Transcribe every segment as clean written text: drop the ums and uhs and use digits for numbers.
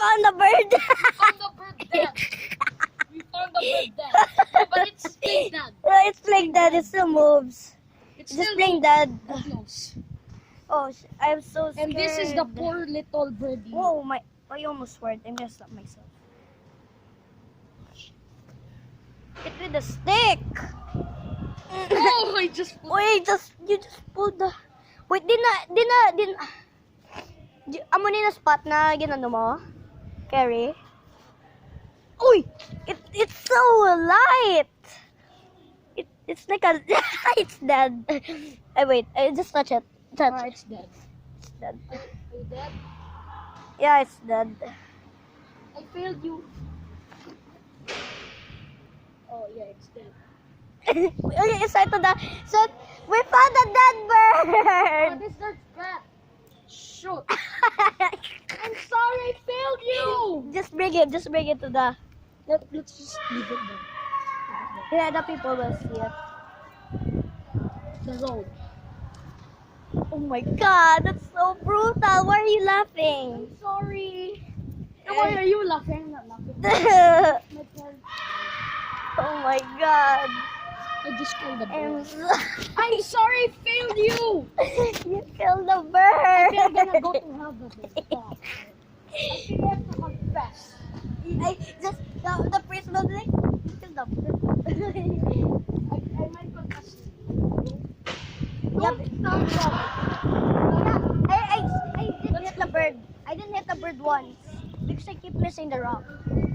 found the bird. found the bird dead. We found the bird dead. But it's still dead. It's playing dead. It still moves. It's Just still playing dead. close. Oh, I'm so scared. And this is the poor little birdie. Whoa, I almost swear. I messed up myself. Hit with the stick. Oh, I just Wait, you just pulled the. Wait, din. Amo ni na spot na ginano mo? Carry. Uy! It's so light! It's like a... it's dead. Wait, I just touch it. Touch. it's dead. It's dead. Are you dead? Yeah, it's dead. I failed you. Oh yeah, it's dead. Okay, so we found a dead bird! What is that cat? Shoot. I'm sorry, I failed you. Just bring it to the... Let's just leave it there. Yeah, the people will see it. The road. Oh my god, that's so brutal. Why are you laughing? I'm sorry. Why are you laughing? I'm not laughing. Oh My parents. my god. I just killed the I'm, bird. so I'm sorry, I failed you. you killed the I'm bird. gonna go to heaven. Stop. I think I have to confess. I just the priest was like, you killed the bird. I might confess. Yeah, Stop. I didn't hit the bird. I didn't hit the bird once because I keep missing the rock. Oh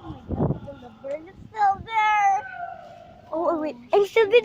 my god, the bird is still there. Oh wait, I'm still videoing.